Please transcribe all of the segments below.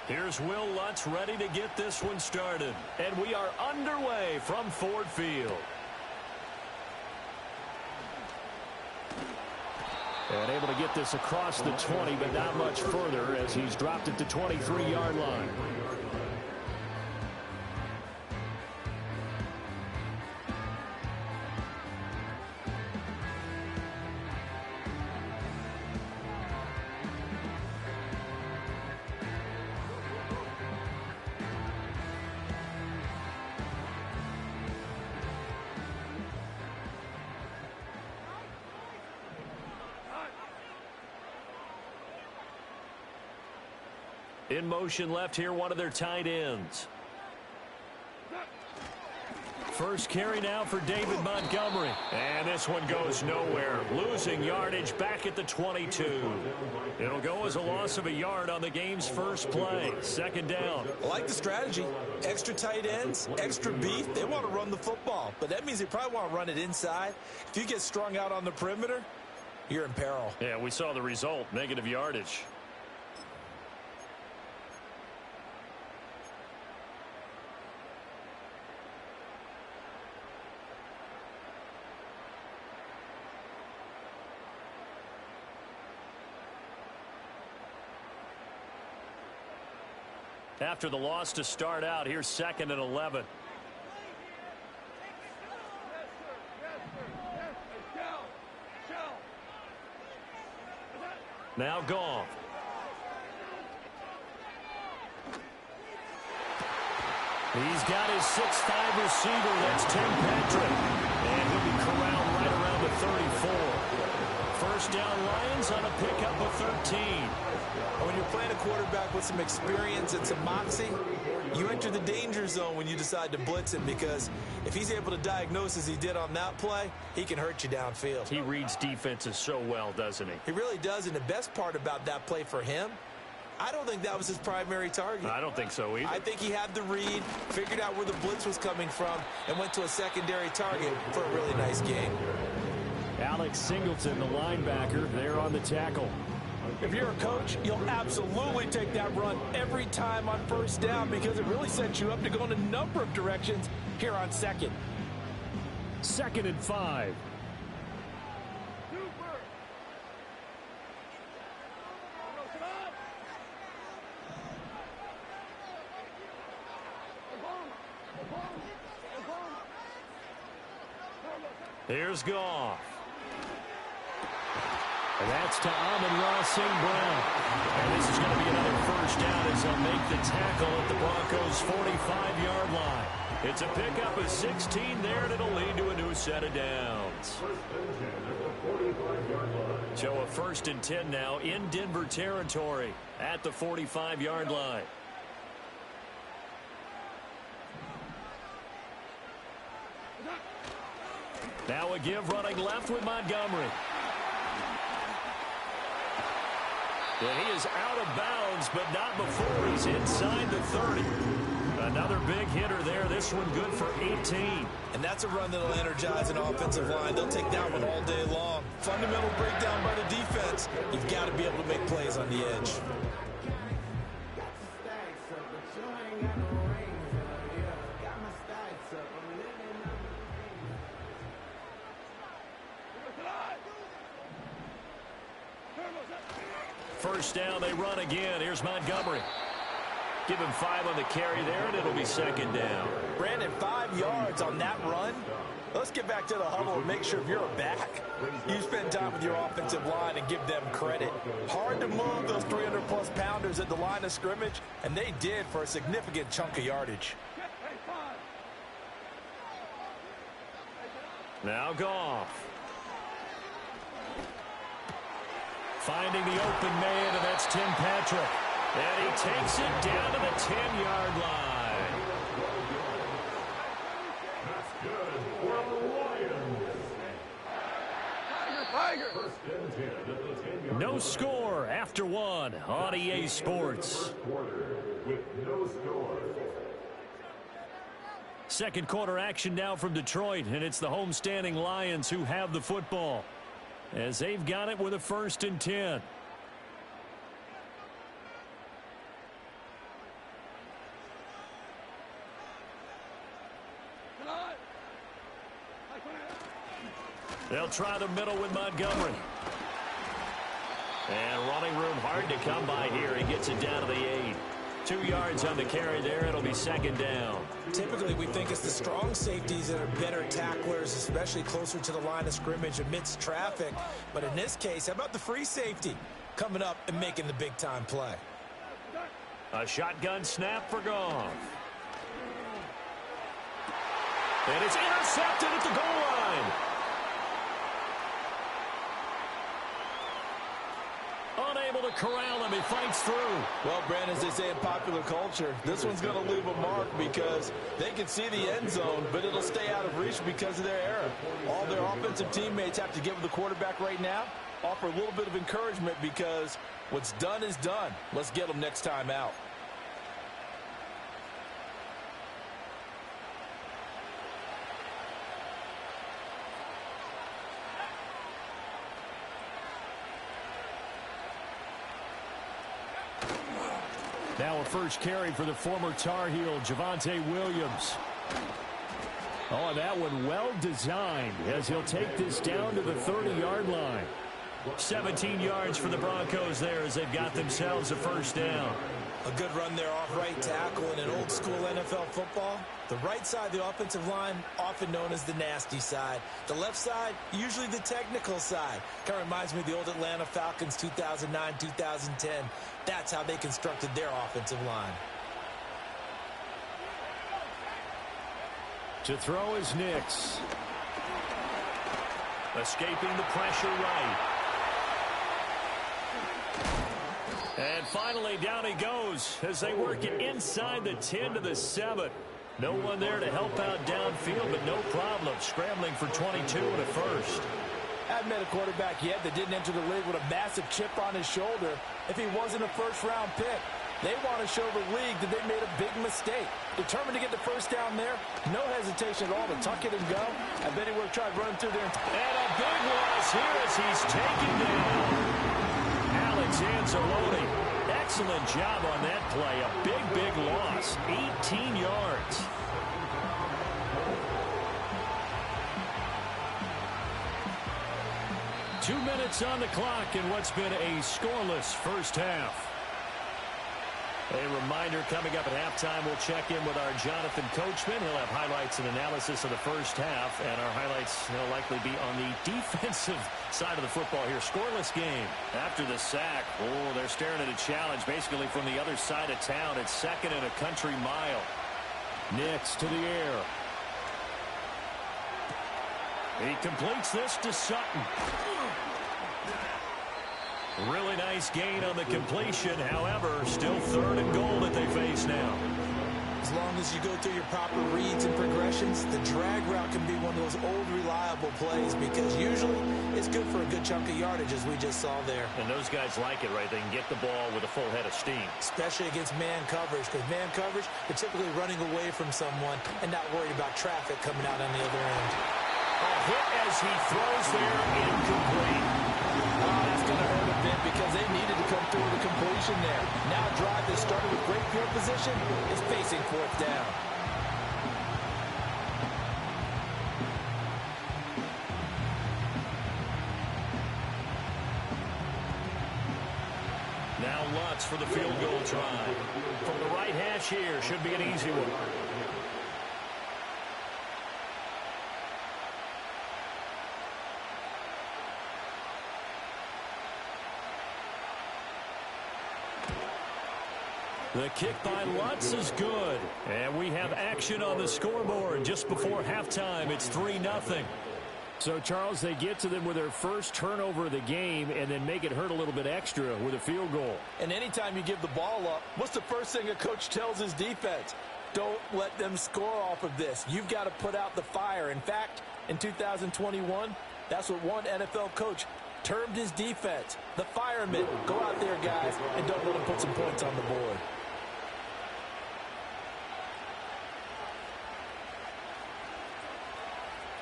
Here's Will Lutz ready to get this one started. And we are underway from Ford Field. And able to get this across the 20, but not much further as he's dropped it to 23-yard line. In motion left here, one of their tight ends. First carry now for David Montgomery. And this one goes nowhere. Losing yardage back at the 22. It'll go as a loss of a yard on the game's first play. Second down. I like the strategy. Extra tight ends, extra beef. They want to run the football. But that means they probably want to run it inside. If you get strung out on the perimeter, you're in peril. Yeah, we saw the result. Negative yardage. After the loss to start out, here's 2nd and 11. Now Goff. He's got his 6'5" receiver. That's Tim Patrick. And he'll be corralled right around the 34. First down Lions on a pickup of 13. When you're playing a quarterback with some experience and some moxie, you enter the danger zone when you decide to blitz him, because if he's able to diagnose as he did on that play, he can hurt you downfield. He reads defenses so well, doesn't he? He really does, and the best part about that play for him, I don't think that was his primary target. I don't think so either. I think he had the read, figured out where the blitz was coming from, and went to a secondary target for a really nice game. Alex Singleton, the linebacker, there on the tackle. If you're a coach, you'll absolutely take that run every time on first down, because it really sets you up to go in a number of directions here on second. 2nd and 5. Here's Goff. And that's to Amon-Ra St. Brown. And this is going to be another first down as they'll make the tackle at the Broncos' 45-yard line. It's a pickup of 16 there, and it'll lead to a new set of downs. So a 1st and 10 now in Denver territory at the 45-yard line. Now a give running left with Montgomery. And he is out of bounds, but not before he's inside the 30. Another big hitter there. This one good for 18. And that's a run that'll energize an offensive line. They'll take that one all day long. Fundamental breakdown by the defense. You've got to be able to make plays on the edge. First down, they run again. Here's Montgomery. Give him 5 on the carry there, and it'll be 2nd down. Brandon, 5 yards on that run. Let's get back to the huddle and make sure if you're a back, you spend time with your offensive line and give them credit. Hard to move those 300-plus pounders at the line of scrimmage, and they did for a significant chunk of yardage. Now Goff. Finding the open man, and that's Tim Patrick. And he takes it down to the 10-yard line. That's good for the Lions. No score after one on EA Sports. Second quarter action now from Detroit, and it's the homestanding Lions who have the football as they've got it with a 1st and 10. They'll try the middle with Montgomery. And running room hard to come by here. He gets it down to the 8. 2 yards on the carry there. It'll be 2nd down. Typically, we think it's the strong safeties that are better tacklers, especially closer to the line of scrimmage amidst traffic. But in this case, how about the free safety coming up and making the big-time play? A shotgun snap for Goff. And it's intercepted at the goal line. Unable to corral him. He fights through. Well, Brandon, as they say in popular culture, this one's going to leave a mark because they can see the end zone, but it'll stay out of reach because of their error. All their offensive teammates have to give the quarterback right now, offer a little bit of encouragement because what's done is done. Let's get them next time out. Now a first carry for the former Tar Heel, Javonte Williams. Oh, and that one well designed as he'll take this down to the 30-yard line. 17 yards for the Broncos there as they've got themselves a 1st down. A good run there off right tackle in an old-school NFL football. The right side of the offensive line, often known as the nasty side. The left side, usually the technical side. Kind of reminds me of the old Atlanta Falcons 2009-2010. That's how they constructed their offensive line. To throw is Nix. Escaping the pressure right. And finally, down he goes as they work it inside the 10 to the 7. No one there to help out downfield, but no problem. Scrambling for 22 and a 1st. Hadn't met a quarterback yet that didn't enter the league with a massive chip on his shoulder if he wasn't a 1st-round pick. They want to show the league that they made a big mistake. Determined to get the 1st down there. No hesitation at all to tuck it and go. I bet he would have tried running through there. And a big loss here as he's taken down. Alex Anzalone. Excellent job on that play. A big loss. 18 yards. Two minutes on the clock in what's been a scoreless 1st half. A reminder coming up at halftime, we'll check in with our Jonathan Coachman. He'll have highlights and analysis of the 1st half, and our highlights will likely be on the defensive side of the football here. Scoreless game after the sack. Oh, they're staring at a challenge basically from the other side of town. It's 2nd and a country mile. Nix to the air. He completes this to Sutton. Really nice gain on the completion. However, still 3rd and goal that they face now. As long as you go through your proper reads and progressions, the drag route can be one of those old reliable plays because usually it's good for a good chunk of yardage as we just saw there. And those guys like it, right? They can get the ball with a full head of steam. Especially against man coverage because man coverage, they're typically running away from someone and not worried about traffic coming out on the other end. A hit as he throws there, incomplete. Oh, that's going to hurt a bit because they needed to come through with a completion there. Now a drive that started with great field position is facing 4th down. Now Lutz for the field goal try. From the right hash here, should be an easy one. The kick by Lutz is good. And we have action on the scoreboard just before halftime. It's 3-0. So, Charles, they get to them with their first turnover of the game and then make it hurt a little bit extra with a field goal. And anytime you give the ball up, what's the first thing a coach tells his defense? Don't let them score off of this. You've got to put out the fire. In fact, in 2021, that's what one NFL coach termed his defense, the firemen. Go out there, guys, and don't let them put some points on the board.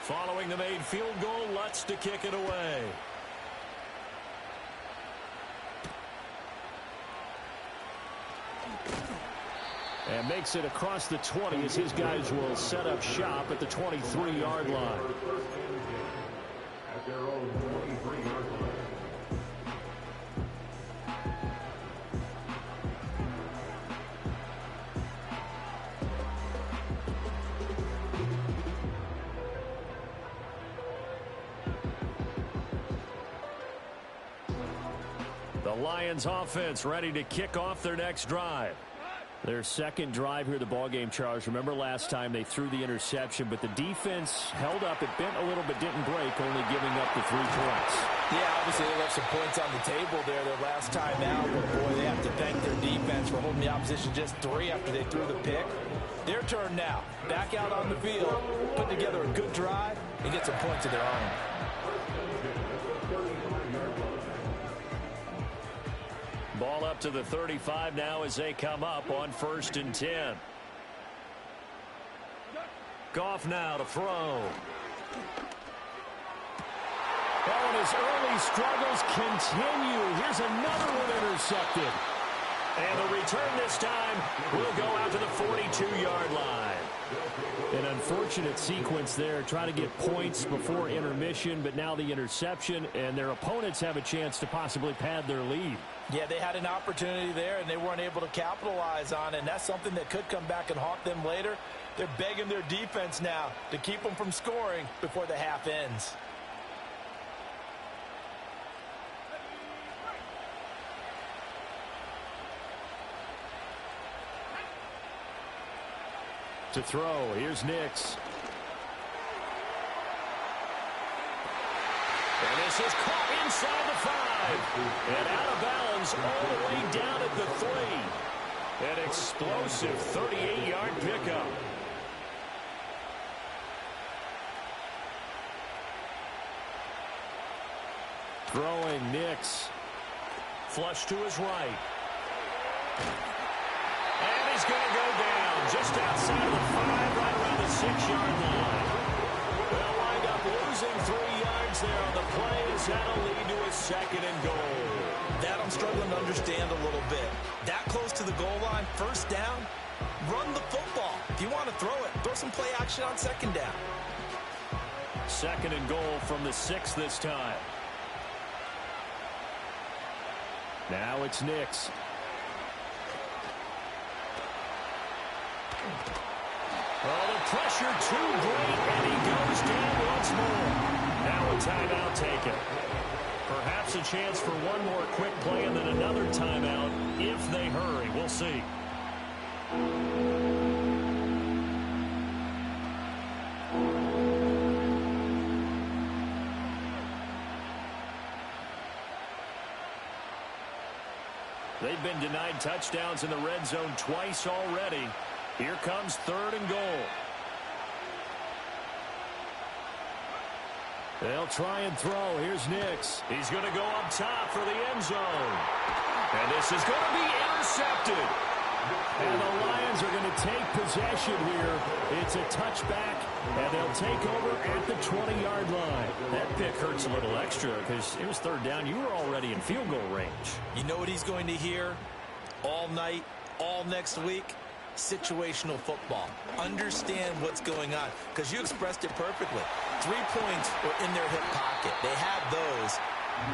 Following the made field goal, Lutz to kick it away. And makes it across the 20 as his guys will set up shop at the 23-yard line. At their own 23-yard line. The Lions offense ready to kick off their next drive. Their second drive here of the ballgame, Charles. Remember last time they threw the interception, but the defense held up. It bent a little but didn't break, only giving up the 3 points. Yeah, obviously they left some points on the table there their last time out. But, boy, they have to thank their defense for holding the opposition just 3 after they threw the pick. Their turn now. Back out on the field, put together a good drive, and get some points of their own. Ball up to the 35 now as they come up on 1st and 10. Goff now to throw. Oh, and his early struggles continue. Here's another one intercepted. And the return this time will go out to the 42-yard line. An unfortunate sequence there, trying to get points before intermission, but now the interception, and their opponents have a chance to possibly pad their lead. Yeah, they had an opportunity there, and they weren't able to capitalize on it, and that's something that could come back and haunt them later. They're begging their defense now to keep them from scoring before the half ends. To throw, here's Nix. And this is caught inside the 5. And out of bounds all the way down at the 3. An explosive 38-yard pickup. Throwing Nix. Flush to his right. And he's going to go down just outside of the 5, right around the 6-yard line. They'll wind up losing 3 yards there on the play as that'll lead to a 2nd and goal. That I'm struggling to understand a little bit. That close to the goal line, 1st down, run the football. If you want to throw it, throw some play action on 2nd down. 2nd and goal from the 6 this time. Now it's Nix. Oh, the pressure too great, and he goes down once more. Now a timeout taken. Perhaps a chance for one more quick play and then another timeout if they hurry. We'll see. They've been denied touchdowns in the red zone twice already. Here comes 3rd and goal. They'll try and throw. Here's Nix. He's going to go up top for the end zone. And this is going to be intercepted. And the Lions are going to take possession here. It's a touchback, and they'll take over at the 20-yard line. That pick hurts a little extra because it was 3rd down. You were already in field goal range. You know what he's going to hear all night, all next week? Situational football. Understand what's going on, because you expressed it perfectly. 3 points were in their hip pocket. They had those.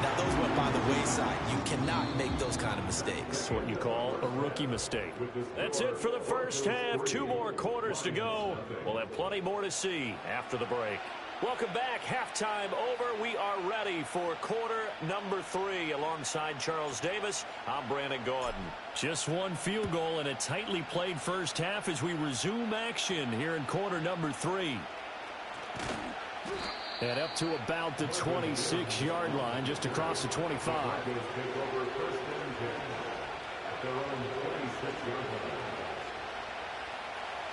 Now, those went by the wayside. You cannot make those kind of mistakes. That's what you call a rookie mistake. That's it for the first half. 2 more quarters to go. We'll have plenty more to see after the break. Welcome back. Halftime over. We are ready for quarter number 3. Alongside Charles Davis, I'm Brandon Gaudin. Just one field goal and a tightly played first half as we resume action here in quarter number 3. And up to about the 26-yard line, just across the 25.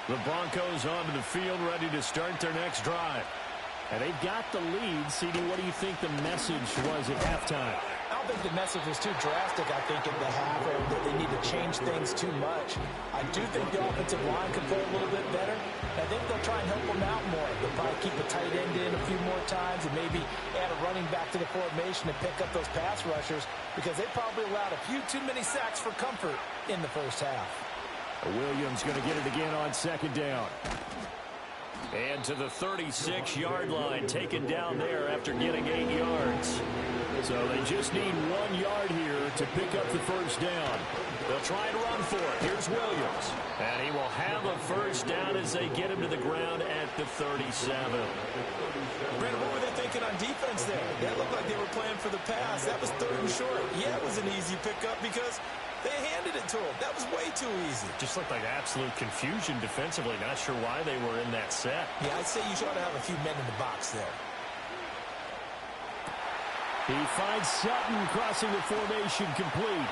The Broncos onto the field, ready to start their next drive. And they've got the lead. CD, what do you think the message was at halftime? I don't think the message was too drastic, I think, in the half, or that they need to change things too much. I do think the offensive line can play a little bit better. I think they'll try and help them out more. They'll probably keep a tight end in a few more times and maybe add a running back to the formation and pick up those pass rushers because they probably allowed a few too many sacks for comfort in the first half. Williams going to get it again on second down. And to the 36-yard line, taken down there after getting 8 yards. So they just need 1 yard here to pick up the first down. They'll try and run for it. Here's Williams. And he will have a first down as they get him to the ground at the 37. Brandon, what were they thinking on defense there? That looked like they were playing for the pass. That was 3rd and short. Yeah, it was an easy pickup because they handed it to him. That was way too easy. Just looked like absolute confusion defensively. Not sure why they were in that set. Yeah, I'd say you should have a few men in the box there. He finds Sutton crossing the formation complete.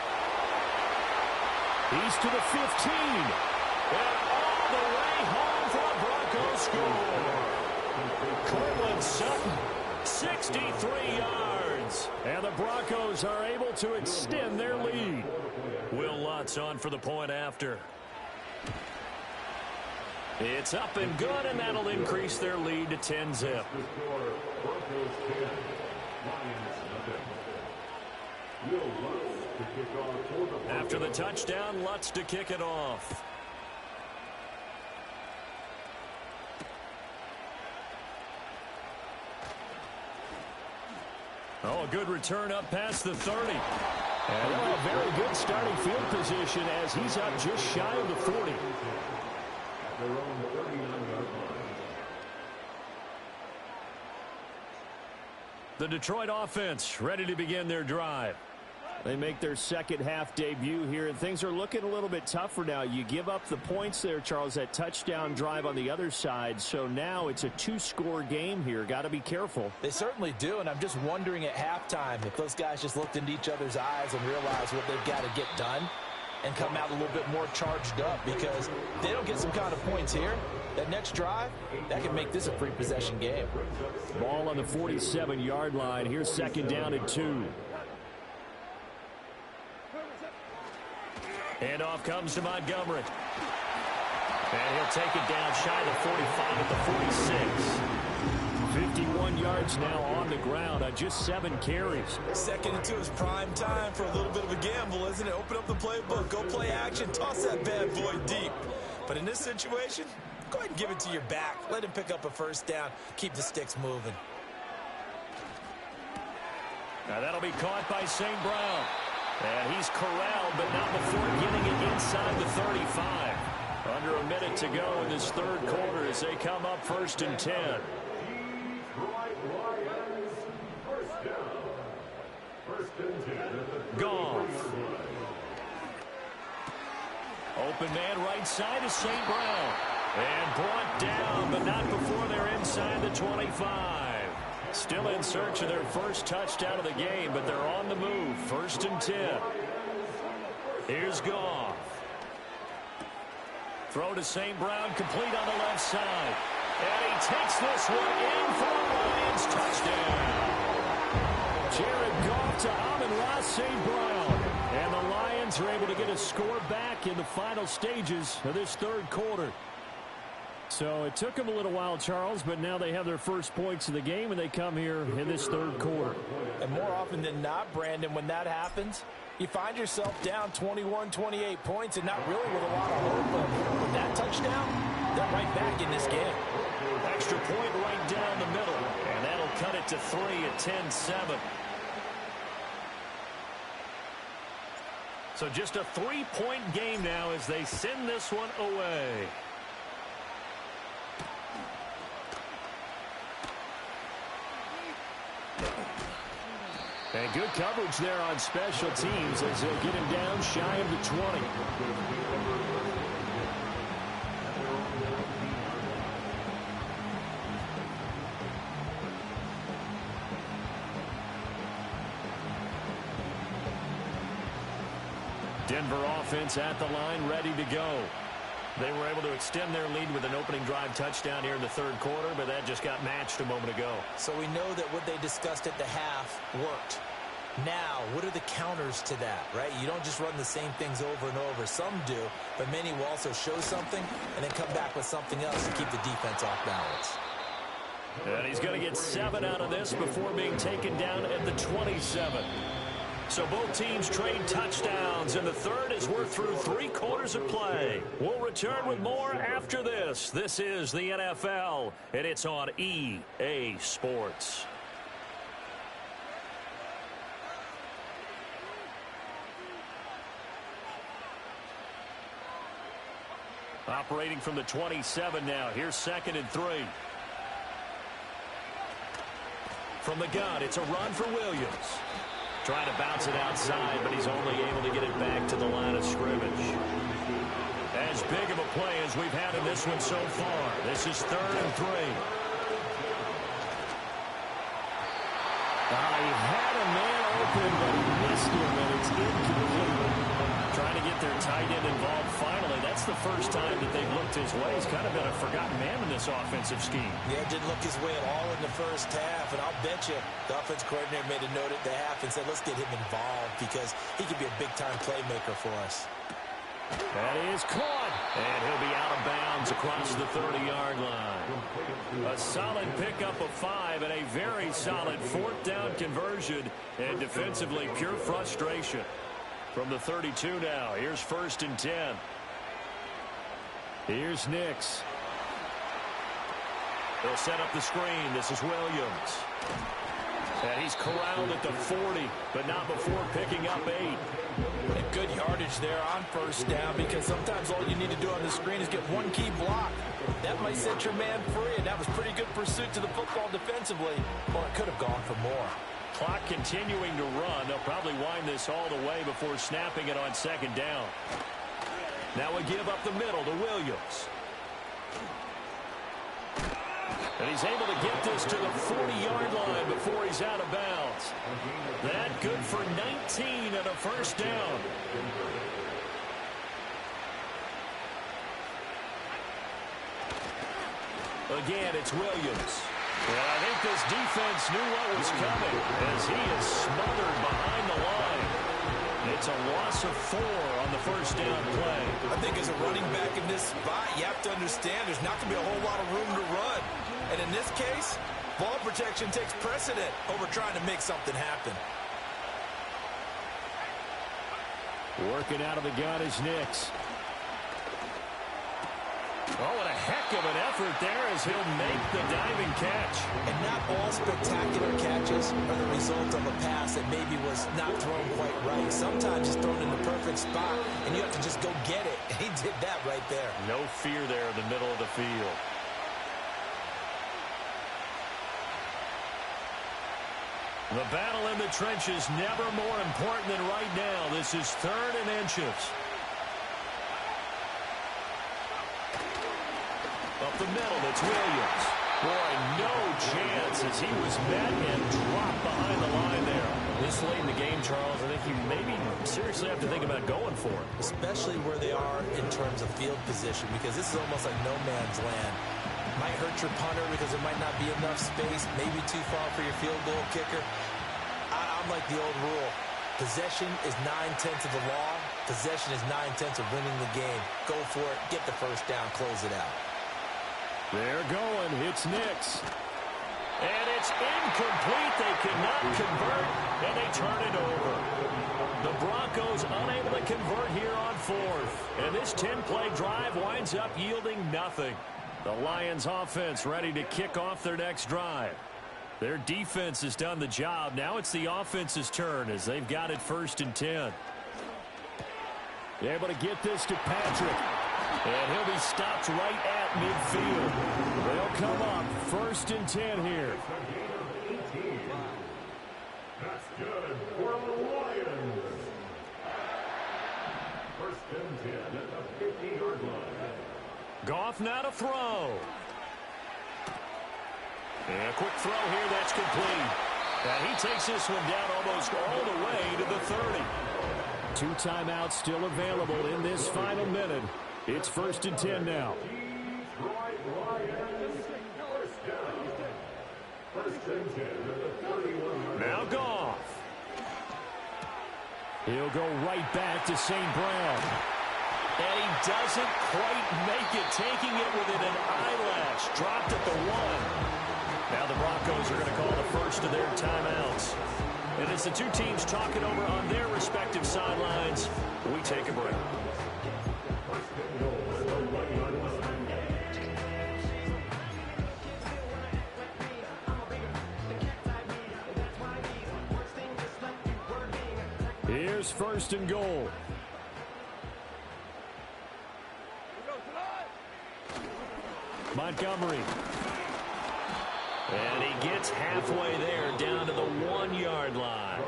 He's to the 15. And all the way home for a Broncos score. Cortland Sutton, 63 yards. And the Broncos are able to extend their lead. Will Lutz on for the point after. It's up and good, and that'll increase their lead to 10-zip. After the touchdown, Lutz to kick it off. Oh, a good return up past the 30. And a very good starting field position as he's up just shy of the 40. The Detroit offense ready to begin their drive. They make their second half debut here, and things are looking a little bit tougher now. You give up the points there, Charles, that touchdown drive on the other side. So now it's a 2-score game here. Got to be careful. They certainly do, and I'm just wondering at halftime if those guys just looked into each other's eyes and realized what they've got to get done and come out a little bit more charged up, because if they don't get some kind of points here, that next drive, that can make this a free-possession game. Ball on the 47-yard line. Here's second down and 2. And off comes to Montgomery. And he'll take it down shy of the 45 at the 46. 51 yards now on the ground on just 7 carries. Second into his prime time for a little bit of a gamble, isn't it? Open up the playbook, go play action, toss that bad boy deep. But in this situation, go ahead and give it to your back. Let him pick up a first down. Keep the sticks moving. Now that'll be caught by St. Brown. And he's corralled, but not before getting it inside the 35. Under a minute to go in this third quarter as they come up 1st and 10. Goff. Open man right side is St. Brown. And brought down, but not before they're inside the 25. Still in search of their first touchdown of the game, but they're on the move. 1st and 10. Here's Goff. Throw to St. Brown, complete on the left side. And he takes this one in for a Lions touchdown. Jared Goff to Amon-Ra St. Brown. And the Lions are able to get a score back in the final stages of this third quarter. So it took them a little while, Charles, but now they have their first points of the game, and they come here in this third quarter. And more often than not, Brandon, when that happens, you find yourself down 21, 28 points and not really with a lot of hope. But with that touchdown, they're right back in this game. Extra point right down the middle, and that'll cut it to 3 at 10-7. So just a 3-point game now as they send this one away. And good coverage there on special teams as they'll get him down shy of the 20. Denver offense at the line, ready to go. They were able to extend their lead with an opening drive touchdown here in the third quarter, but that just got matched a moment ago. So we know that what they discussed at the half worked. Now, what are the counters to that, right? You don't just run the same things over and over. Some do, but many will also show something and then come back with something else to keep the defense off balance. And he's going to get 7 out of this before being taken down at the 27. So both teams trade touchdowns, and the third as we're through 3 quarters of play. We'll return with more after this. This is the NFL, and it's on EA Sports. Operating from the 27 now. Here's 2nd and 3. From the gun, it's a run for Williams. Trying to bounce it outside, but he's only able to get it back to the line of scrimmage. As big of a play as we've had in this one so far. This is 3rd and 3. He had a man open, but he missed him, and it's incomplete. Trying to get their tight end involved finally. That's the first time that they've looked his way. He's kind of been a forgotten man in this offensive scheme. Yeah, didn't look his way at all in the first half. And I'll bet you the offense coordinator made a note at the half and said, let's get him involved because he could be a big-time playmaker for us. That is caught. And he'll be out of bounds across the 30-yard line. A solid pickup of 5 and a very solid 4th down conversion. And defensively, pure frustration. From the 32 now, here's 1st and 10. Here's Nix. They'll set up the screen. This is Williams. And he's corralled at the 40, but not before picking up 8. And good yardage there on 1st down because sometimes all you need to do on the screen is get one key block. That might set your man free, and that was pretty good pursuit to the football defensively. Well, it could have gone for more. Clock continuing to run. They'll probably wind this all the way before snapping it on 2nd down. Now we give up the middle to Williams. And he's able to get this to the 40-yard line before he's out of bounds. That good for 19 and a 1st down. Again, it's Williams. And I think this defense knew what was coming as he is smothered behind the line. It's a loss of 4 on the 1st down play. I think as a running back in this spot, you have to understand there's not going to be a whole lot of room to run. And in this case, ball protection takes precedent over trying to make something happen. Working out of the gun is Nix. Oh, and a heck of an effort there as he'll make the diving catch. And not all spectacular catches are the result of a pass that maybe was not thrown quite right. Sometimes it's thrown in the perfect spot, and you have to just go get it. And he did that right there. No fear there in the middle of the field. The battle in the trenches never more important than right now. This is 3rd and inches. Up the middle, it's Williams. Boy, no chance as he was met and dropped behind the line there. This late in the game, Charles, I think you maybe seriously have to think about going for it. Especially where they are in terms of field position, because this is almost like no man's land. Might hurt your punter because there might not be enough space, maybe too far for your field goal kicker. I'm like the old rule. Possession is 9/10 of the law. Possession is 9/10 of winning the game. Go for it, get the 1st down, close it out. They're going. It's Nix. And it's incomplete. They cannot convert, and they turn it over. The Broncos unable to convert here on 4th. And this 10-play drive winds up yielding nothing. The Lions offense ready to kick off their next drive. Their defense has done the job. Now it's the offense's turn as they've got it 1st and 10. They're able to get this to Patrick. And he'll be stopped right at midfield. They'll come up 1st and 10 here. That's good for the Lions. 1st and 10 at the 50-yard line. Goff now to throw. And a quick throw here, that's complete. And he takes this one down almost all the way to the 30. 2 timeouts still available in this final minute. It's 1st and 10 now. Now Goff. He'll go right back to St. Brown. And he doesn't quite make it, taking it within an eyelash. Dropped at the 1. Now the Broncos are going to call the first of their timeouts. And as the two teams talk it over on their respective sidelines, we take a break. Here's 1st and goal. Montgomery. And he gets halfway there, down to the 1-yard line.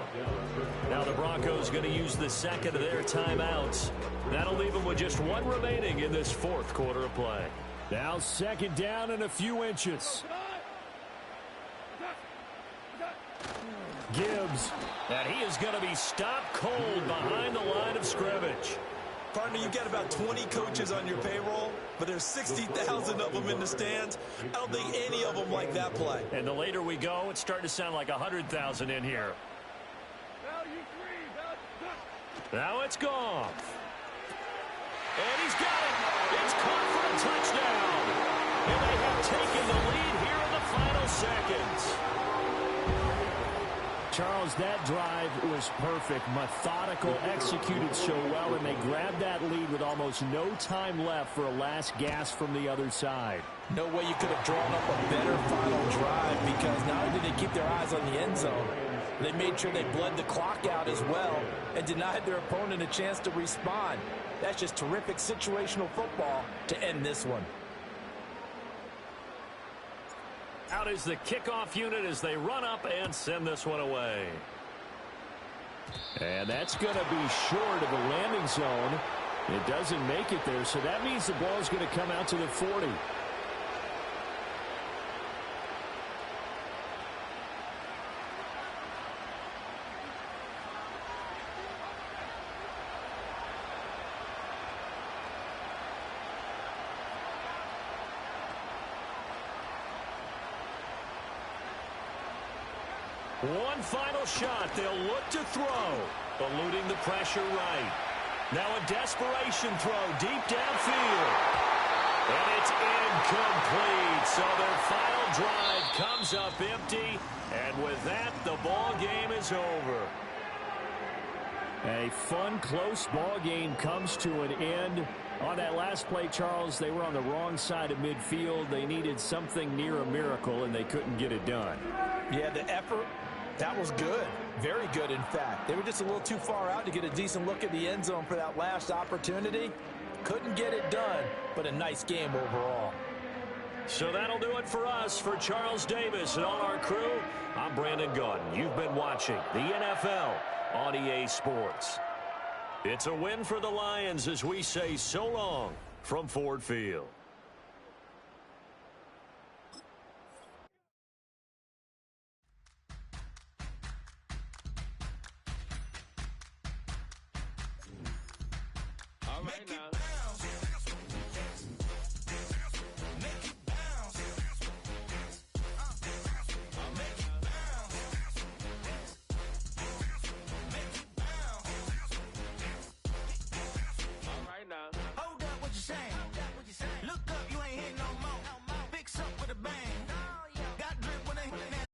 Now the Broncos going to use the second of their timeouts. That'll leave them with just one remaining in this 4th quarter of play. Now 2nd down and a few inches. Gibbs. And he is going to be stopped cold behind the line of scrimmage. Partner, you've got about 20 coaches on your payroll, but there's 60,000 of them in the stands. I don't think any of them like that play. And the later we go, it's starting to sound like 100,000 in here. Now it's Goff. And he's got it. It's caught for a touchdown. And they have taken the lead here in the final seconds. Charles, that drive was perfect, methodical, executed so well, and they grabbed that lead with almost no time left for a last gasp from the other side. No way you could have drawn up a better final drive, because not only did they keep their eyes on the end zone, they made sure they bled the clock out as well and denied their opponent a chance to respond. That's just terrific situational football to end this one. Out is the kickoff unit as they run up and send this one away. And that's going to be short of the landing zone. It doesn't make it there, so that means the ball is going to come out to the 40. One final shot. They'll look to throw. Eluding the pressure right. Now a desperation throw deep downfield. And it's incomplete. So their final drive comes up empty. And with that, the ball game is over. A fun, close ball game comes to an end. On that last play, Charles, they were on the wrong side of midfield. They needed something near a miracle, and they couldn't get it done. Yeah, the effort, that was good. Very good, in fact. They were just a little too far out to get a decent look at the end zone for that last opportunity. Couldn't get it done, but a nice game overall. So that'll do it for us. For Charles Davis and all our crew, I'm Brandon Gaudin. You've been watching the NFL on EA Sports. It's a win for the Lions as we say so long from Ford Field. All right, now.